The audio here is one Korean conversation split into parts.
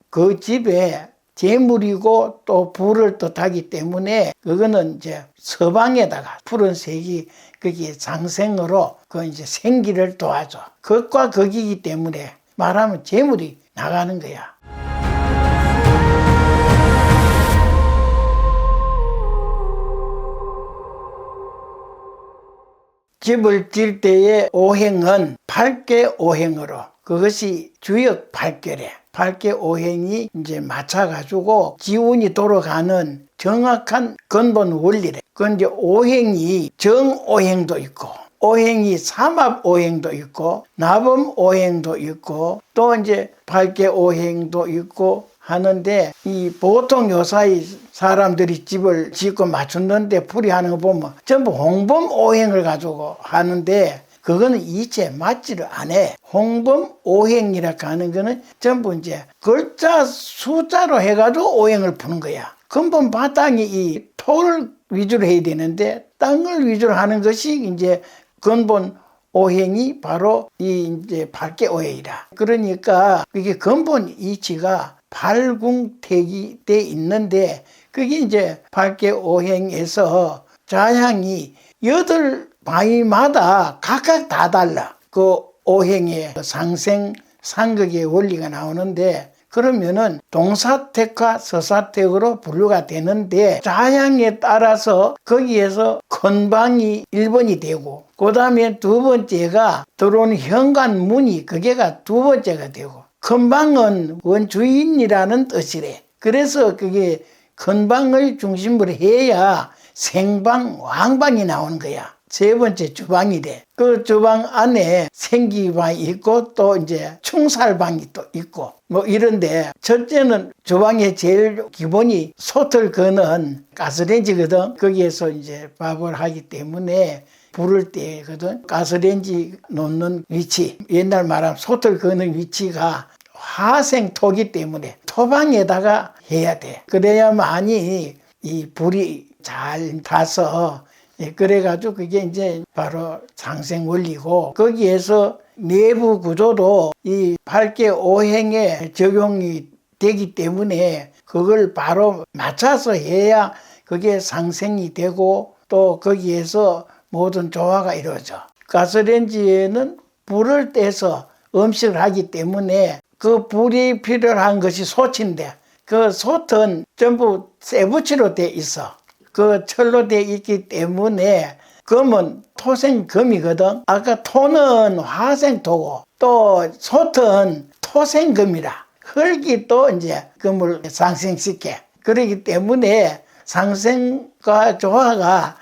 그 집에 재물이고 또 불을 뜻하기 때문에 그거는 이제 서방에다가 푸른 색이 거기에 장생으로 그 이제 생기를 도와줘. 극과 극이기 때문에 말하면 재물이 나가는 거야. 집을 질 때의 오행은 8개 오행으로 그것이 주역 8개래. 8개 오행이 이제 맞춰가지고 기운이 돌아가는 정확한 근본 원리래. 그건 이제 오행이 정오행도 있고, 오행이 삼합오행도 있고, 나범오행도 있고, 또 이제 8개 오행도 있고 하는데, 이 보통 요사이 사람들이 집을 짓고 맞추는데 풀이하는 거 보면 전부 홍범오행을 가지고 하는데, 그거는 이체 맞지를 않아. 홍범오행이라고 하는 거는 전부 이제 글자 숫자로 해가지고 오행을 푸는 거야. 근본 바탕이 이 토를 위주로 해야 되는데 땅을 위주로 하는 것이 이제 근본 오행이 바로 이 이제 8개 오행이라. 그러니까 이게 근본 이치가 발궁택이 돼 있는데 그게 이제 8개 오행에서 자향이 8바위마다 각각 다 달라. 그 오행의 상생 상극의 원리가 나오는데 그러면은 동사택과 서사택으로 분류가 되는데 자향에 따라서 거기에서 큰방이 1번이 되고 그 다음에 두 번째가 들어오는 현관문이 그게가 두 번째가 되고 큰방은 원주인이라는 뜻이래. 그래서 그게 큰방을 중심으로 해야 생방, 왕방이 나오는 거야. 세 번째 주방이래. 그 주방 안에 생기방이 있고 또 이제 충살방이 또 있고 뭐 이런데 첫째는 주방의 제일 기본이 솥을 거는 가스레인지거든. 거기에서 이제 밥을 하기 때문에 부를 때거든. 가스레인지 놓는 위치, 옛날 말하면 솥을 거는 위치가 화생토기 때문에 토방에다가 해야 돼. 그래야만이 이 불이 잘 타서 그래가지고 그게 이제 바로 상생 원리고 거기에서 내부 구조도 이 8개 오행에 적용이 되기 때문에 그걸 바로 맞춰서 해야 그게 상생이 되고 또 거기에서 모든 조화가 이루어져. 가스레인지에는 불을 떼서 음식을 하기 때문에 그 불이 필요한 것이 솥인데 그 솥은 전부 쇠붙이로 돼 있어. 그 철로 돼 있기 때문에 금은 토생금이거든. 아까 토는 화생토고 또 솥은 토생금이라. 흙이 또 이제 금을 상생시켜. 그렇기 때문에 상생과 조화가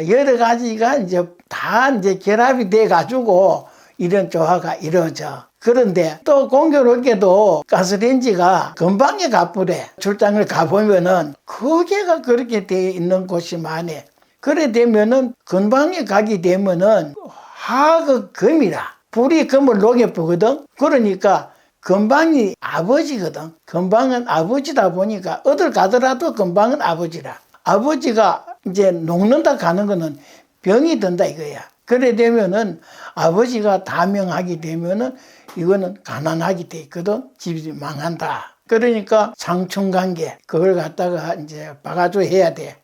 여러 가지가 이제 다 이제 결합이 돼 가지고 이런 조화가 이루어져. 그런데 또 공교롭게도 가스레인지가 금방에 가쁘래. 출장을 가보면은 크게가 그렇게 되어 있는 곳이 많아. 그래 되면은 금방에 가게 되면은 화가 금이라. 불이 금을 녹여보거든. 그러니까 금방이 아버지거든. 금방은 아버지다 보니까 어딜 가더라도 금방은 아버지라. 아버지가 이제 녹는다 가는 거는 병이 든다 이거야. 그래 되면은 아버지가 다명하게 되면은 이거는 가난하게 돼 있거든. 집이 망한다. 그러니까 상충관계 그걸 갖다가 이제 봐가지고 해야 돼.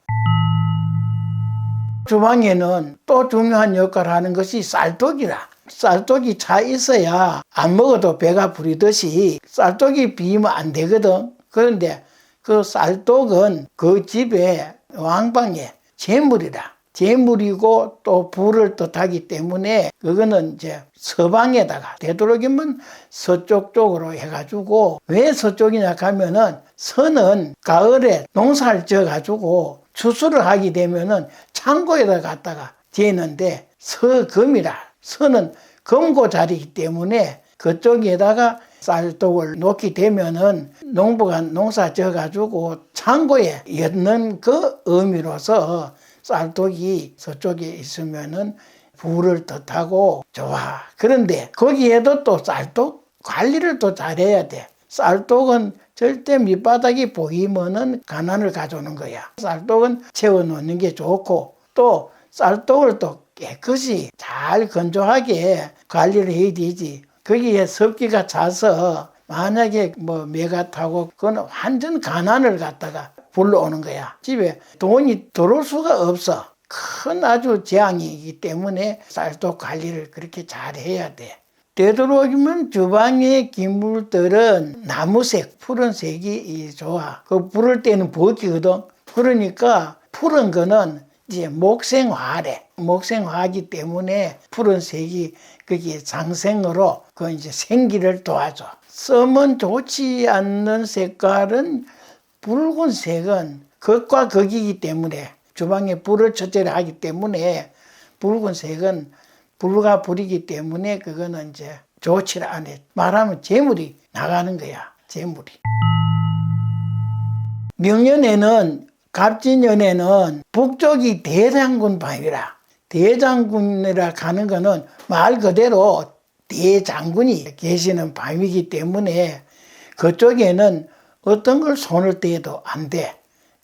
주방에는 또 중요한 역할을 하는 것이 쌀떡이라. 쌀떡이 차 있어야 안 먹어도 배가 부리듯이 쌀떡이 비면 안 되거든. 그런데 그 쌀떡은 그 집의 왕방의 재물이라. 재물이고 또 불을 뜻하기 때문에 그거는 이제 서방에다가 되도록이면 서쪽 쪽으로 해가지고 왜 서쪽이냐 하면은 서는 가을에 농사를 지어가지고 추수를 하게 되면은 창고에다 갖다가 재는데 서금이라. 서는 금고 자리이기 때문에 그쪽에다가 쌀떡을 놓게 되면은 농부가 농사 지어가지고 창고에 엮는 그 의미로서 쌀떡이 서쪽에 있으면은 불을 뜻하고 좋아. 그런데 거기에도 또 쌀떡 관리를 또 잘해야 돼. 쌀떡은 절대 밑바닥이 보이면은 가난을 가져오는 거야. 쌀떡은 채워놓는 게 좋고 또 쌀떡을 또 깨끗이 잘 건조하게 관리를 해야 되지. 거기에 습기가 차서 만약에 뭐 매가 타고 그건 완전 가난을 갖다가 불러오는 거야. 집에 돈이 들어올 수가 없어. 큰 아주 재앙이기 때문에 쌀도 관리를 그렇게 잘 해야 돼. 되도록이면 주방의 기물들은 나무색, 푸른색이 좋아. 그 부를 때는 벗기거든. 그러니까 푸른 거는 이제 목생화래. 목생화이기 때문에 푸른색이 그게 장생으로 그 이제 생기를 도와줘. 썸은 좋지 않는 색깔은 붉은색은 극과 극이기 때문에 주방에 불을 첫째로 하기 때문에 붉은색은 불과 불이기 때문에 그거는 이제 좋지 않아. 말하면 재물이 나가는 거야. 재물이. 명년에는 갑진년에는 북쪽이 대장군 방이라. 대장군이라 가는 거는 말 그대로 대장군이 계시는 밤이기 때문에 그쪽에는 어떤 걸 손을 떼도 안 돼.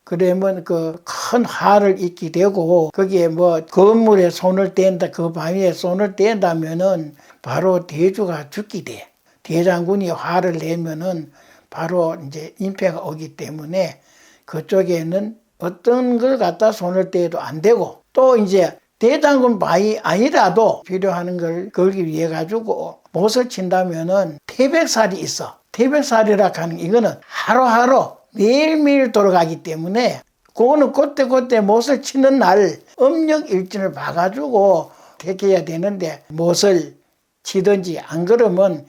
그러면 그 큰 화를 입게 되고 거기에 뭐 건물에 손을 뗀다, 그 밤에 손을 뗀다면은 바로 대주가 죽게 돼. 대장군이 화를 내면은 바로 이제 임패가 오기 때문에 그쪽에는 어떤 걸 갖다 손을 떼도 안 되고 또 이제 대장군 바위 아니라도 필요한 걸 걸기 위해 가지고 못을 친다면은 태백살이 있어. 태백살이라 하는 이거는 하루하루 매일매일 돌아가기 때문에 그거는 그때 못을 치는 날 음력 일진을 봐가지고 택해야 되는데 못을 치든지 안 그러면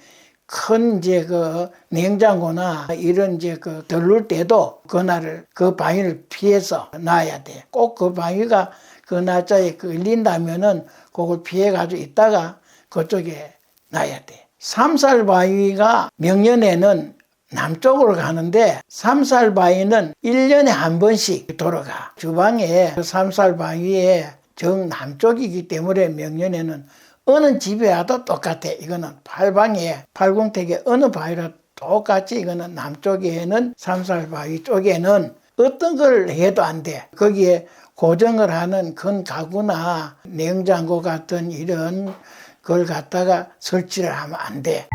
큰 이제 그 냉장고나 이런 이제 그 들를 때도 그날을 그 바위를 피해서 놔야 돼. 꼭 그 바위가 그 날짜에 걸린다면은 그걸 피해가지고 있다가 그쪽에 놔야 돼. 삼살 바위가 명년에는 남쪽으로 가는데 삼살 바위는 1년에 한 번씩 돌아가. 주방에 그 삼살 바위에 정남쪽이기 때문에 명년에는 어느 집에 와도 똑같아. 이거는 팔방에 팔궁택에 어느 바위라 똑같이 이거는 남쪽에는 삼살 바위 쪽에는 어떤 걸 해도 안 돼. 거기에 고정을 하는 큰 가구나 냉장고 같은 이런 걸 갖다가 설치를 하면 안 돼.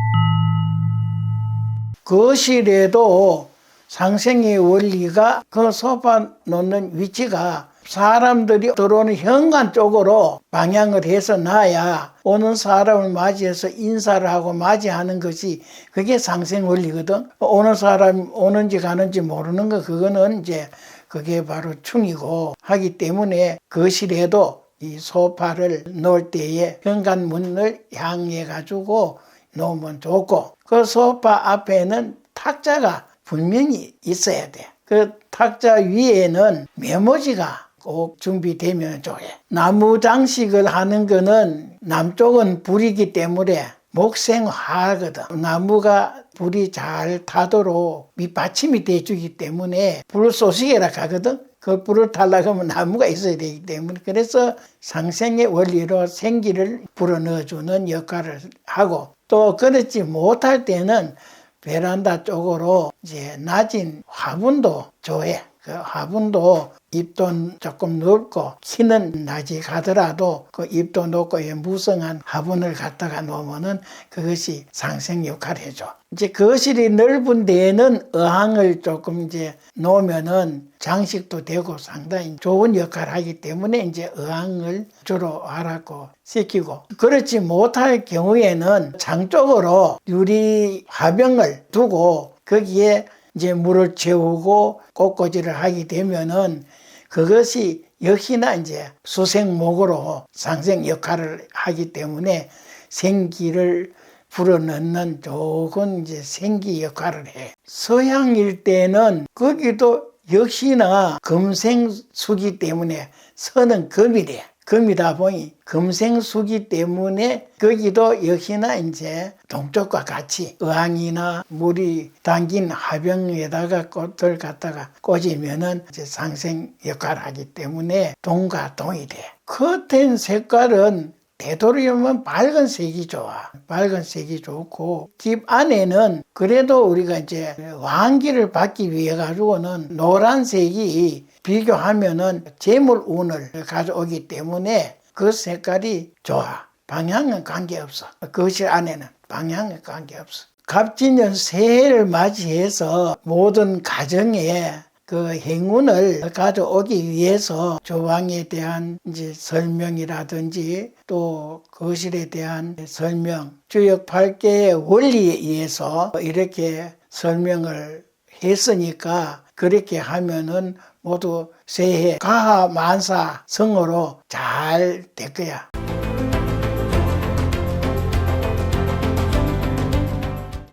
거실에도 상생의 원리가 그 소파 놓는 위치가 사람들이 들어오는 현관 쪽으로 방향을 해서 놔야 오는 사람을 맞이해서 인사를 하고 맞이하는 것이 그게 상생 원리거든. 오는 사람이 오는지 가는지 모르는 거 그거는 이제 그게 바로 충이고 하기 때문에 거실에도 이 소파를 놓을 때에 현관문을 향해 가지고 놓으면 좋고 그 소파 앞에는 탁자가 분명히 있어야 돼. 그 탁자 위에는 메모지가 꼭 준비되면 좋아요. 나무 장식을 하는 거는 남쪽은 불이기 때문에 목생화거든. 나무가 불이 잘 타도록 밑받침이 돼주기 때문에 불쏘시개라 하거든. 그 불을 타려고 하면 나무가 있어야 되기 때문에 그래서 상생의 원리로 생기를 불어넣어주는 역할을 하고 또 그렇지 못할 때는 베란다 쪽으로 이제 낮은 화분도 좋아해. 그 화분도 잎도 조금 넓고 키는 낮이 가더라도 그 잎도 높고 무성한 화분을 갖다가 놓으면은 그것이 상생 역할을 해줘. 이제 거실이 넓은 데에는 어항을 조금 이제 놓으면은 장식도 되고 상당히 좋은 역할을 하기 때문에 이제 어항을 주로 하라고 시키고 그렇지 못할 경우에는 장 쪽으로 유리 화병을 두고 거기에 이제 물을 채우고 꽃꽂이를 하게 되면은 그것이 역시나 이제 수생목으로 상생 역할을 하기 때문에 생기를 불어넣는 좋은 이제 생기 역할을 해. 서양일 때는 거기도 역시나 금생수기 때문에 서는 금이래. 금이다 보니 금생수기 때문에 거기도 역시나 이제 동쪽과 같이 어항이나 물이 담긴 화병에다가 꽃을 갖다가 꽂으면은 이제 상생 역할을 하기 때문에 동과 동이 돼. 커튼 색깔은 되도록이면 밝은색이 좋아. 밝은색이 좋고 집 안에는 그래도 우리가 이제 환기를 받기 위해 가지고는 노란색이 비교하면은 재물운을 가져오기 때문에 그 색깔이 좋아. 방향은 관계없어. 거실 안에는 방향은 관계없어. 갑진년 새해를 맞이해서 모든 가정에 그 행운을 가져오기 위해서 조방에 대한 이제 설명이라든지 또 거실에 대한 설명, 주역 8개의 원리에 의해서 이렇게 설명을 했으니까 그렇게 하면은 모두 새해 가하만사 성으로 잘 될 거야.